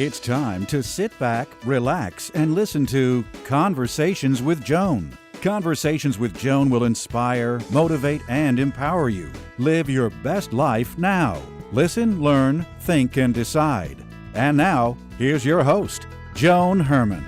It's time to sit back, relax, and listen to Conversations with Joan. Conversations with Joan will inspire, motivate, and empower you. Live your best life now. Listen, learn, think, and decide. And now, here's your host, Joan Herman.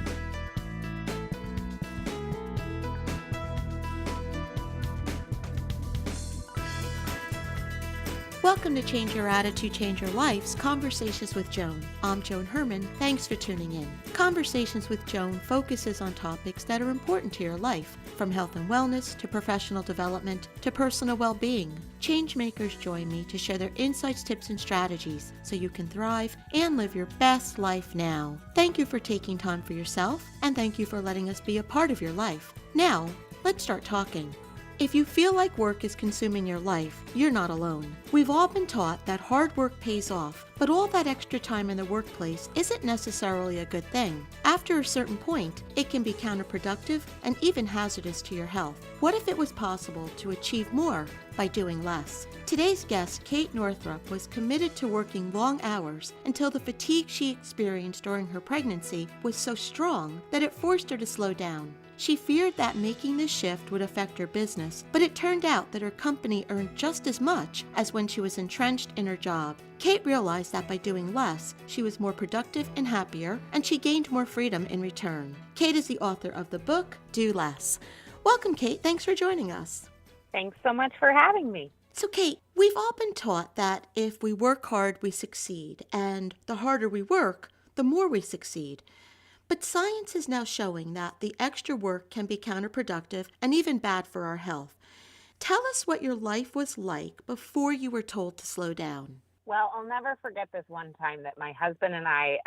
Welcome to Change Your Attitude, Change Your Life's Conversations with Joan. I'm Joan Herman. Thanks for tuning in. Conversations with Joan focuses on topics that are important to your life, from health and wellness to professional development to personal well-being. Changemakers join me to share their insights, tips, and strategies so you can thrive and live your best life now. Thank you for taking time for yourself, and thank you for letting us be a part of your life. Now, let's start talking. If you feel like work is consuming your life, you're not alone. We've all been taught that hard work pays off, but all that extra time in the workplace isn't necessarily a good thing. After a certain point, it can be counterproductive and even hazardous to your health. What if it was possible to achieve more by doing less? Today's guest, Kate Northrup, was committed to working long hours until the fatigue she experienced during her pregnancy was so strong that it forced her to slow down. She feared that making this shift would affect her business, but it turned out that her company earned just as much as when she was entrenched in her job. Kate realized that by doing less, she was more productive and happier, and she gained more freedom in return. Kate is the author of the book, Do Less. Welcome, Kate. Thanks for joining us. Thanks so much for having me. So, Kate, we've all been taught that if we work hard, we succeed, and the harder we work, the more we succeed. But science is now showing that the extra work can be counterproductive and even bad for our health. Tell us what your life was like before you were told to slow down. Well, I'll never forget this one time that my husband and I,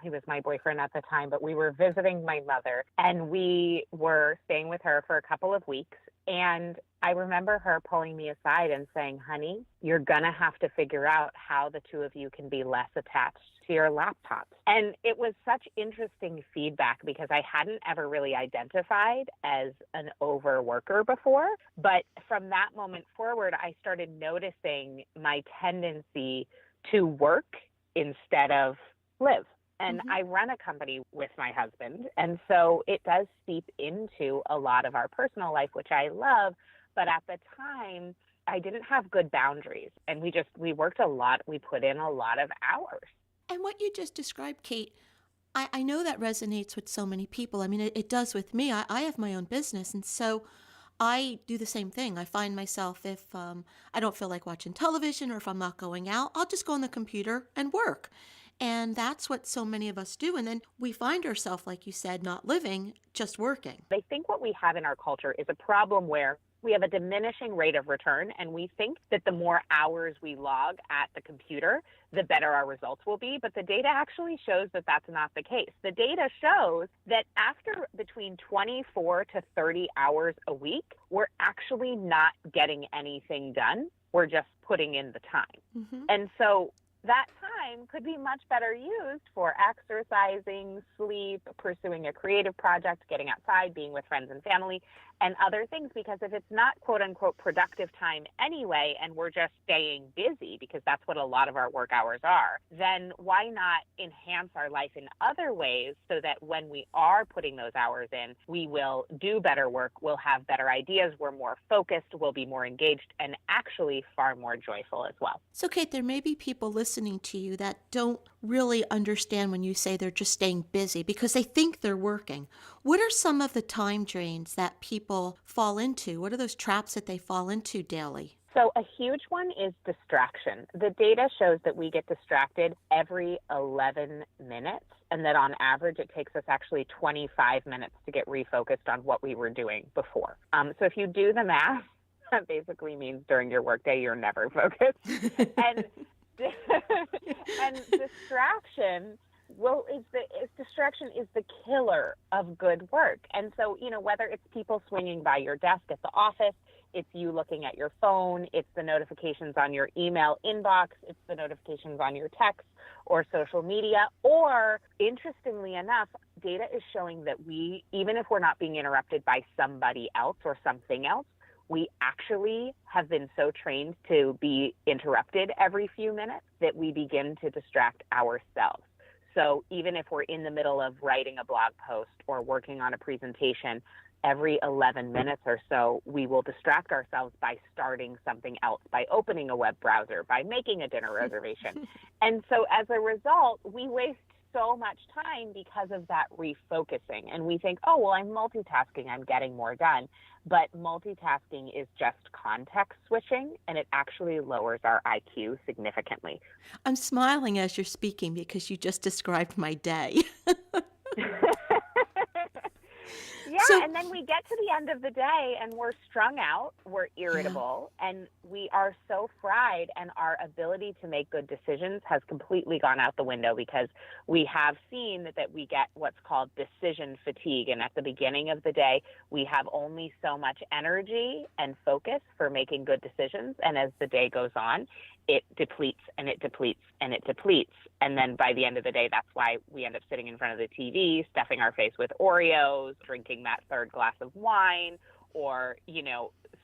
he was my boyfriend at the time, but we were visiting my mother, and we were staying with her for a couple of weeks. And I remember her pulling me aside and saying, honey, you're going to have to figure out how the two of you can be less attached to your laptops. And it was such interesting feedback because I hadn't ever really identified as an overworker before. But from that moment forward, I started noticing my tendency to work instead of live. And I run a company with my husband. And so it does seep into a lot of our personal life, which I love. But at the time, I didn't have good boundaries. And we worked a lot. We put in a lot of hours. And what you just described, Kate, I know that resonates with so many people. I mean, it does with me. I have my own business. And so I do the same thing. I find myself, if I don't feel like watching television or if I'm not going out, I'll just go on the computer and work. And that's what so many of us do. And then we find ourselves, like you said, not living, just working. I think what we have in our culture is a problem where we have a diminishing rate of return, and we think that the more hours we log at the computer, the better our results will be. But the data actually shows that that's not the case. The data shows that after between 24 to 30 hours a week, we're actually not getting anything done. We're just putting in the time. And so that time could be much better used for exercising, sleep, pursuing a creative project, getting outside, being with friends and family, and other things. Because if it's not quote unquote productive time anyway, and we're just staying busy because that's what a lot of our work hours are, then why not enhance our life in other ways so that when we are putting those hours in, we will do better work, we'll have better ideas, we're more focused, we'll be more engaged, and actually far more joyful as well. So, Kate, there may be people listening to you that don't really understand when you say they're just staying busy because they think they're working. What are some of the time drains that people fall into? What are those traps that they fall into daily? So a huge one is distraction. The data shows that we get distracted every 11 minutes, and that on average it takes us actually 25 minutes to get refocused on what we were doing before. So if you do the math, that basically means during your workday you're never focused. And distraction distraction is the killer of good work. And so, whether it's people swinging by your desk at the office, it's you looking at your phone, it's the notifications on your email inbox, it's the notifications on your text or social media, or interestingly enough, data is showing that we, even if we're not being interrupted by somebody else or something else, we actually have been so trained to be interrupted every few minutes that we begin to distract ourselves. So even if we're in the middle of writing a blog post or working on a presentation, every 11 minutes or so, we will distract ourselves by starting something else, by opening a web browser, by making a dinner reservation. And so as a result, we waste so much time because of that refocusing. And we think, oh, well, I'm multitasking, I'm getting more done. But multitasking is just context switching, and it actually lowers our IQ significantly. I'm smiling as you're speaking because you just described my day. Yeah, and then we get to the end of the day and we're strung out, we're irritable, and we are so fried, and our ability to make good decisions has completely gone out the window because we have seen that we get what's called decision fatigue. And at the beginning of the day, we have only so much energy and focus for making good decisions. And as the day goes on, it depletes and it depletes and it depletes. And then by the end of the day, that's why we end up sitting in front of the TV, stuffing our face with Oreos, drinking that third glass of wine, or,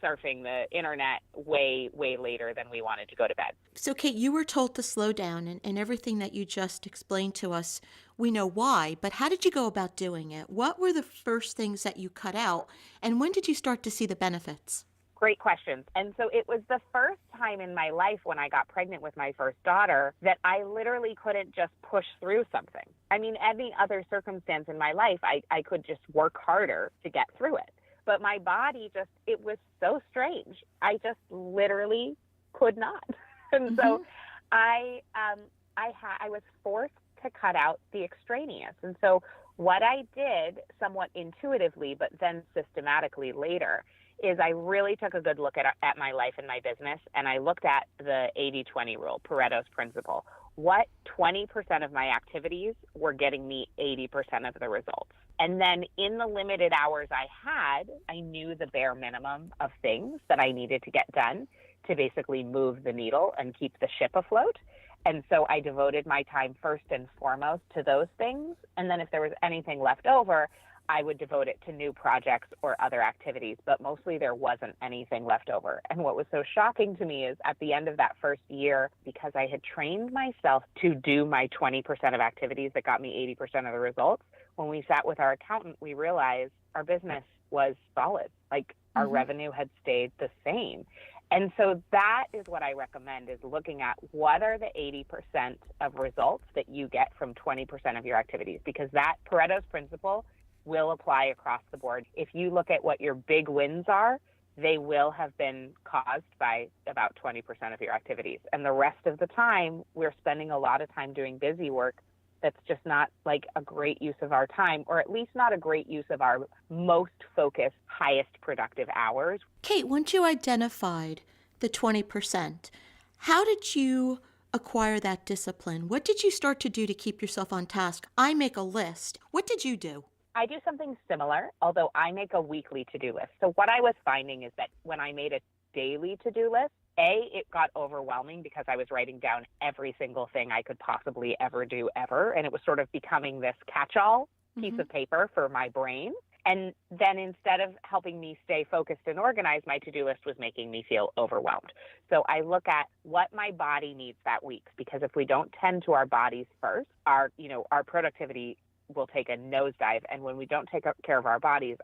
surfing the internet way, way later than we wanted to go to bed. So, Kate, you were told to slow down, and everything that you just explained to us, we know why, but how did you go about doing it? What were the first things that you cut out, and when did you start to see the benefits? Great questions. And so it was the first time in my life when I got pregnant with my first daughter that I literally couldn't just push through something. I mean, any other circumstance in my life, I could just work harder to get through it. But my body it was so strange. I just literally could not. And so I was forced to cut out the extraneous. And so what I did somewhat intuitively, but then systematically later, is I really took a good look at my life and my business, and I looked at the 80-20 rule, Pareto's principle. What 20% of my activities were getting me 80% of the results? And then in the limited hours I had, I knew the bare minimum of things that I needed to get done to basically move the needle and keep the ship afloat. And so I devoted my time first and foremost to those things. And then if there was anything left over, I would devote it to new projects or other activities, but mostly there wasn't anything left over. And what was so shocking to me is at the end of that first year, because I had trained myself to do my 20% of activities that got me 80% of the results, when we sat with our accountant, we realized our business was solid. Like our revenue had stayed the same. And so that is what I recommend, is looking at what are the 80% of results that you get from 20% of your activities, because that Pareto's principle will apply across the board. If you look at what your big wins are, they will have been caused by about 20% of your activities. And the rest of the time, we're spending a lot of time doing busy work that's just not like a great use of our time, or at least not a great use of our most focused, highest productive hours. Kate, once you identified the 20%, how did you acquire that discipline? What did you start to do to keep yourself on task? I make a list. What did you do? I do something similar, although I make a weekly to-do list. So what I was finding is that when I made a daily to-do list, it got overwhelming because I was writing down every single thing I could possibly ever do ever. And it was sort of becoming this catch-all piece of paper for my brain. And then instead of helping me stay focused and organized, my to-do list was making me feel overwhelmed. So I look at what my body needs that week, because if we don't tend to our bodies first, our productivity will take a nosedive. And when we don't take care of our bodies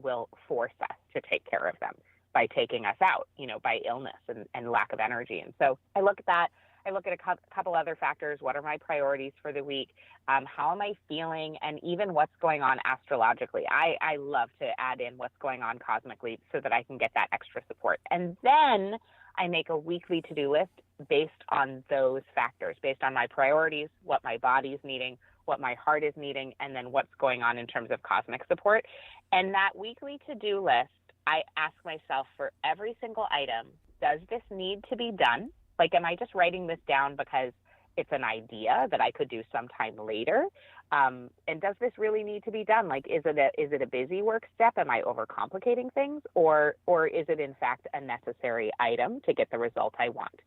will force us to take care of them by taking us out, by illness and lack of energy. And so I look at that. I look at a couple other factors. What are my priorities for the week? How am I feeling? And even what's going on astrologically. I love to add in what's going on cosmically so that I can get that extra support. And then I make a weekly to-do list based on those factors, based on my priorities, what my body's needing, what my heart is needing, and then what's going on in terms of cosmic support. And that weekly to-do list, I ask myself for every single item, does this need to be done? Like, am I just writing this down because it's an idea that I could do sometime later? And does this really need to be done? Like, is it a busy work step? Am I overcomplicating things? Or is it in fact a necessary item to get the result I want?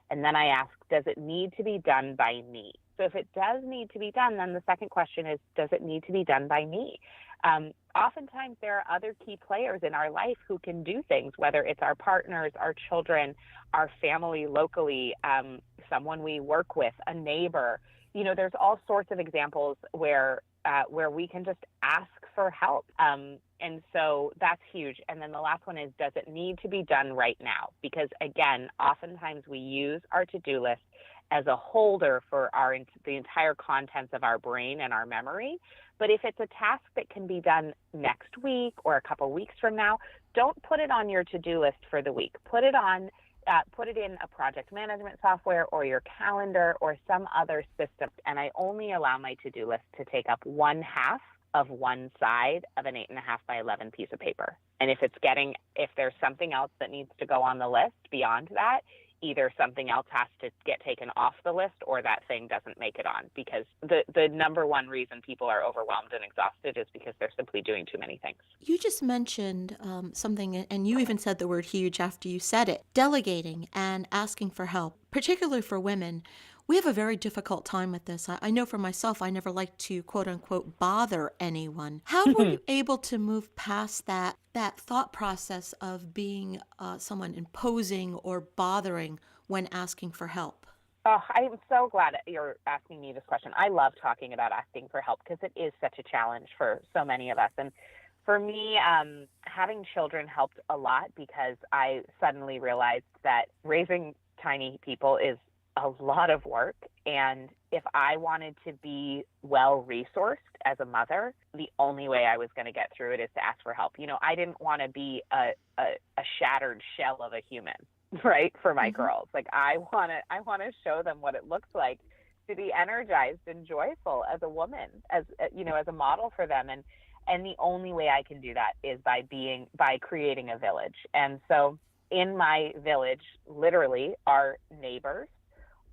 And then I ask, does it need to be done by me? So if it does need to be done, then the second question is, does it need to be done by me? Oftentimes there are other key players in our life who can do things, whether it's our partners, our children, our family locally, someone we work with, a neighbor. there's all sorts of examples where we can just ask for help. And so that's huge. And then the last one is, does it need to be done right now? Because again, oftentimes we use our to-do list as a holder for the entire contents of our brain and our memory. But if it's a task that can be done next week or a couple weeks from now, don't put it on your to-do list for the week. Put it in a project management software or your calendar or some other system. And I only allow my to-do list to take up 1/2 of one side of an 8.5 by 11 piece of paper. And if there's something else that needs to go on the list beyond that, either something else has to get taken off the list or that thing doesn't make it on, because the number one reason people are overwhelmed and exhausted is because they're simply doing too many things. You just mentioned something, and you even said the word huge after you said it, delegating and asking for help, particularly for women. We have a very difficult time with this. I know for myself, I never like to, quote unquote, bother anyone. How were you able to move past that thought process of being someone imposing or bothering when asking for help? Oh, I'm so glad you're asking me this question. I love talking about asking for help because it is such a challenge for so many of us. And for me, having children helped a lot because I suddenly realized that raising tiny people is a lot of work. And if I wanted to be well-resourced as a mother, the only way I was going to get through it is to ask for help. I didn't want to be a shattered shell of a human, right, for my girls. Like I want to show them what it looks like to be energized and joyful as a woman, as a model for them. And the only way I can do that is by creating a village. And so in my village, literally, our neighbors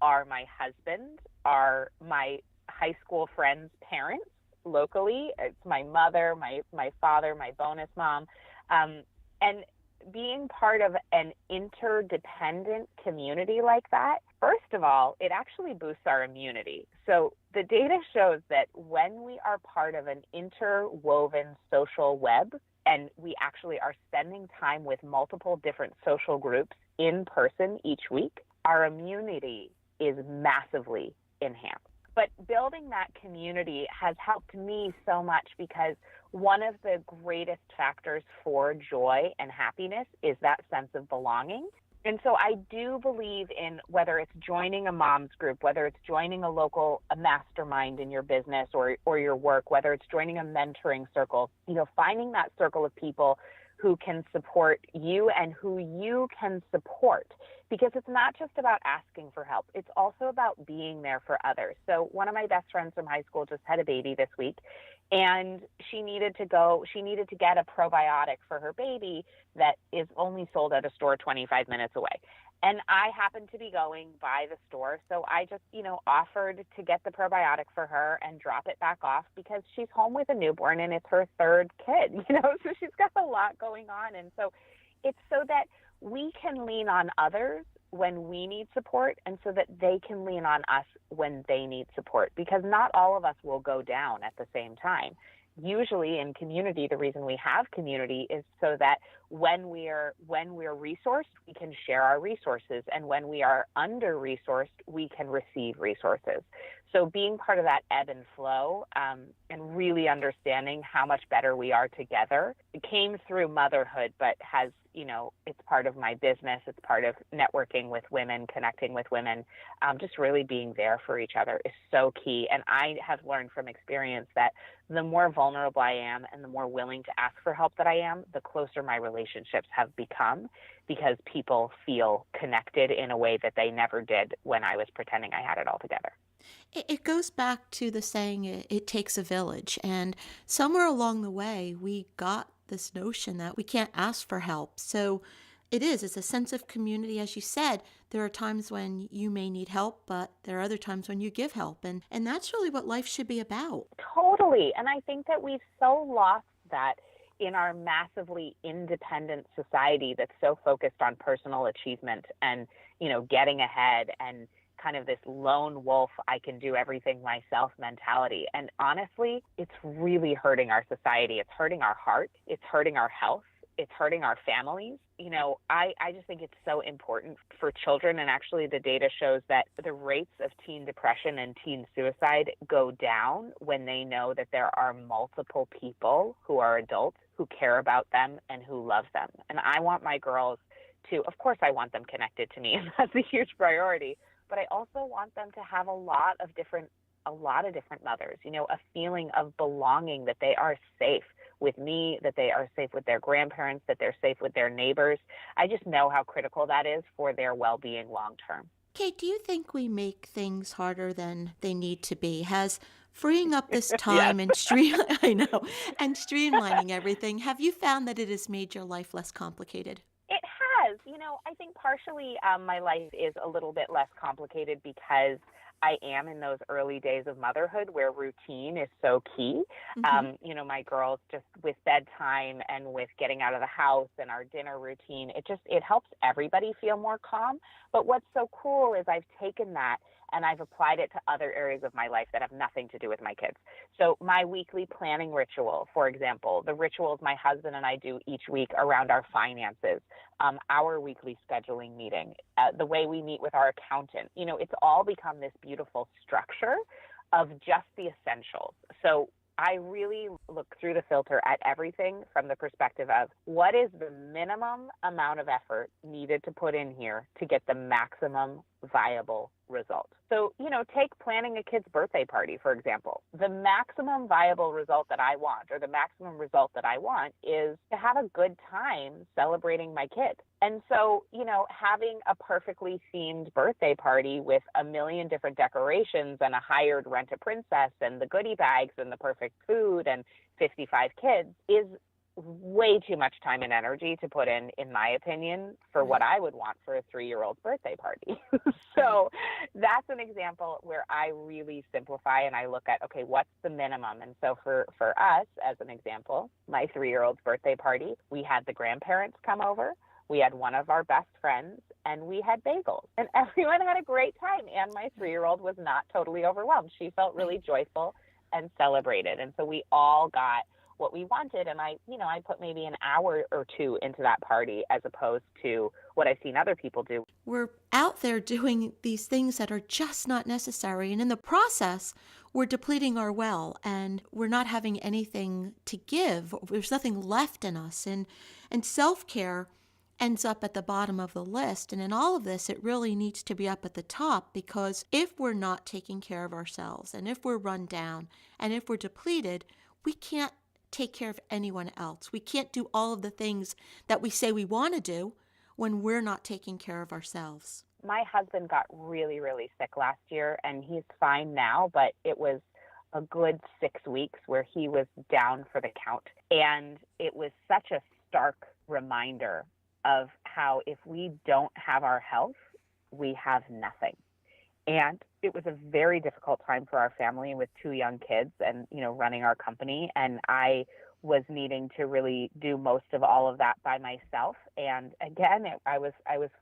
are my husband, are my high school friends' parents locally. It's my mother, my father, my bonus mom. And being part of an interdependent community like that, first of all, it actually boosts our immunity. So the data shows that when we are part of an interwoven social web, and we actually are spending time with multiple different social groups in person each week, our immunity is massively enhanced. But building that community has helped me so much because one of the greatest factors for joy and happiness is that sense of belonging. And so I do believe in, whether it's joining a mom's group, whether it's joining a mastermind in your business or your work, whether it's joining a mentoring circle, finding that circle of people who can support you and who you can support. Because it's not just about asking for help. It's also about being there for others. So one of my best friends from high school just had a baby this week, and she needed to get a probiotic for her baby that is only sold at a store 25 minutes away. And I happened to be going by the store, so I just, offered to get the probiotic for her and drop it back off because she's home with a newborn and it's her third kid, so she's got a lot going on. And so it's so that we can lean on others when we need support and so that they can lean on us when they need support, because not all of us will go down at the same time. Usually in community, the reason we have community is so that when we're resourced, we can share our resources. And when we are under-resourced, we can receive resources. So being part of that ebb and flow and really understanding how much better we are together, it came through motherhood, but has, it's part of my business. It's part of networking with women, connecting with women. Just really being there for each other is so key. And I have learned from experience that the more vulnerable I am and the more willing to ask for help that I am, the closer my relationships have become, because people feel connected in a way that they never did when I was pretending I had it all together. It goes back to the saying, it takes a village. And somewhere along the way, we got this notion that we can't ask for help. So it's a sense of community. As you said, there are times when you may need help, but there are other times when you give help. And that's really what life should be about. Totally. And I think that we've so lost that in our massively independent society that's so focused on personal achievement and, getting ahead and kind of this lone wolf, I can do everything myself mentality. And honestly, it's really hurting our society. It's hurting our heart. It's hurting our health. it's hurting our families. I just think it's so important for children. And actually, the data shows that the rates of teen depression and teen suicide go down when they know that there are multiple people who are adults who care about them and who love them. And I want my girls to, of course, I want them connected to me, and that's a huge priority. But I also want them to have a lot of different mothers, a feeling of belonging, that they are safe with me, that they are safe with their grandparents, that they're safe with their neighbors. I just know how critical that is for their well-being long term. Kate, do you think we make things harder than they need to be? Has freeing up this Yes. time and I know, and streamlining everything, have you found that it has made your life less complicated? It has. I think partially my life is a little bit less complicated because I am in those early days of motherhood where routine is so key. Mm-hmm. My girls, just with bedtime and with getting out of the house and our dinner routine, it helps everybody feel more calm. But what's so cool is I've taken that and I've applied it to other areas of my life that have nothing to do with my kids. So my weekly planning ritual, for example, the rituals my husband and I do each week around our finances, our weekly scheduling meeting, the way we meet with our accountant, it's all become this beautiful structure of just the essentials. So I really look through the filter at everything from the perspective of what is the minimum amount of effort needed to put in here to get the maximum viable result. So, take planning a kid's birthday party, for example. The maximum viable result that I want, or the maximum result that I want, is to have a good time celebrating my kid. And so, having a perfectly themed birthday party with a million different decorations and a hired rent-a-princess and the goodie bags and the perfect food and 55 kids is way too much time and energy to put in my opinion, for what I would want for a 3-year-old's birthday party. So that's an example where I really simplify and I look at, okay, what's the minimum? And so for us, as an example, my 3-year-old's birthday party, we had the grandparents come over, we had one of our best friends, and we had bagels. And everyone had a great time. And my 3-year-old was not totally overwhelmed. She felt really joyful and celebrated. And so we all got what we wanted. And I put maybe an hour or two into that party as opposed to what I've seen other people do. We're out there doing these things that are just not necessary. And in the process, we're depleting our well and we're not having anything to give. There's nothing left in us. And self-care ends up at the bottom of the list. And in all of this, it really needs to be up at the top, because if we're not taking care of ourselves and if we're run down and if we're depleted, we can't take care of anyone else. We can't do all of the things that we say we want to do when we're not taking care of ourselves. My husband got really, really sick last year, and he's fine now, but it was a good 6 weeks where he was down for the count. And it was such a stark reminder of how if we don't have our health, we have nothing. And it was a very difficult time for our family with 2 young kids and, running our company. And I was needing to really do most of all of that by myself. And again, I was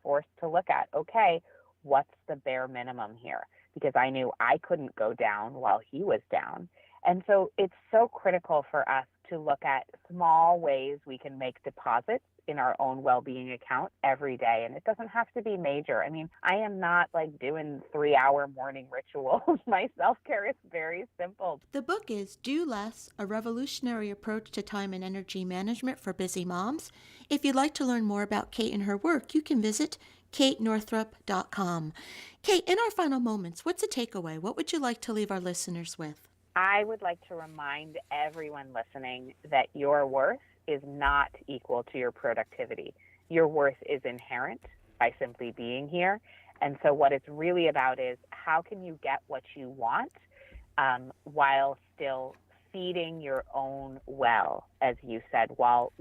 forced to look at, okay, what's the bare minimum here? Because I knew I couldn't go down while he was down. And so it's so critical for us to look at small ways we can make deposits in our own well-being account every day. And it doesn't have to be major. I mean, I am not like doing 3-hour morning rituals. My self-care is very simple. The book is Do Less, A Revolutionary Approach to Time and Energy Management for Busy Moms. If you'd like to learn more about Kate and her work, you can visit katenorthrup.com. Kate, in our final moments, what's a takeaway? What would you like to leave our listeners with? I would like to remind everyone listening that your worth is not equal to your productivity. Your worth is inherent by simply being here. And so what it's really about is how can you get what you want while still feeding your own well, as you said, while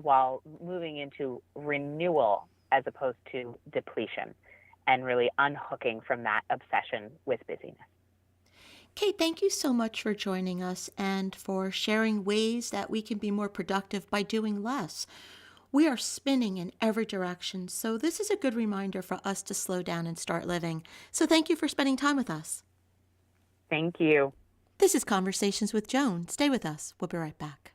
moving into renewal as opposed to depletion, and really unhooking from that obsession with busyness. Kate, thank you so much for joining us and for sharing ways that we can be more productive by doing less. We are spinning in every direction, so this is a good reminder for us to slow down and start living. So thank you for spending time with us. Thank you. This is Conversations with Joan. Stay with us. We'll be right back.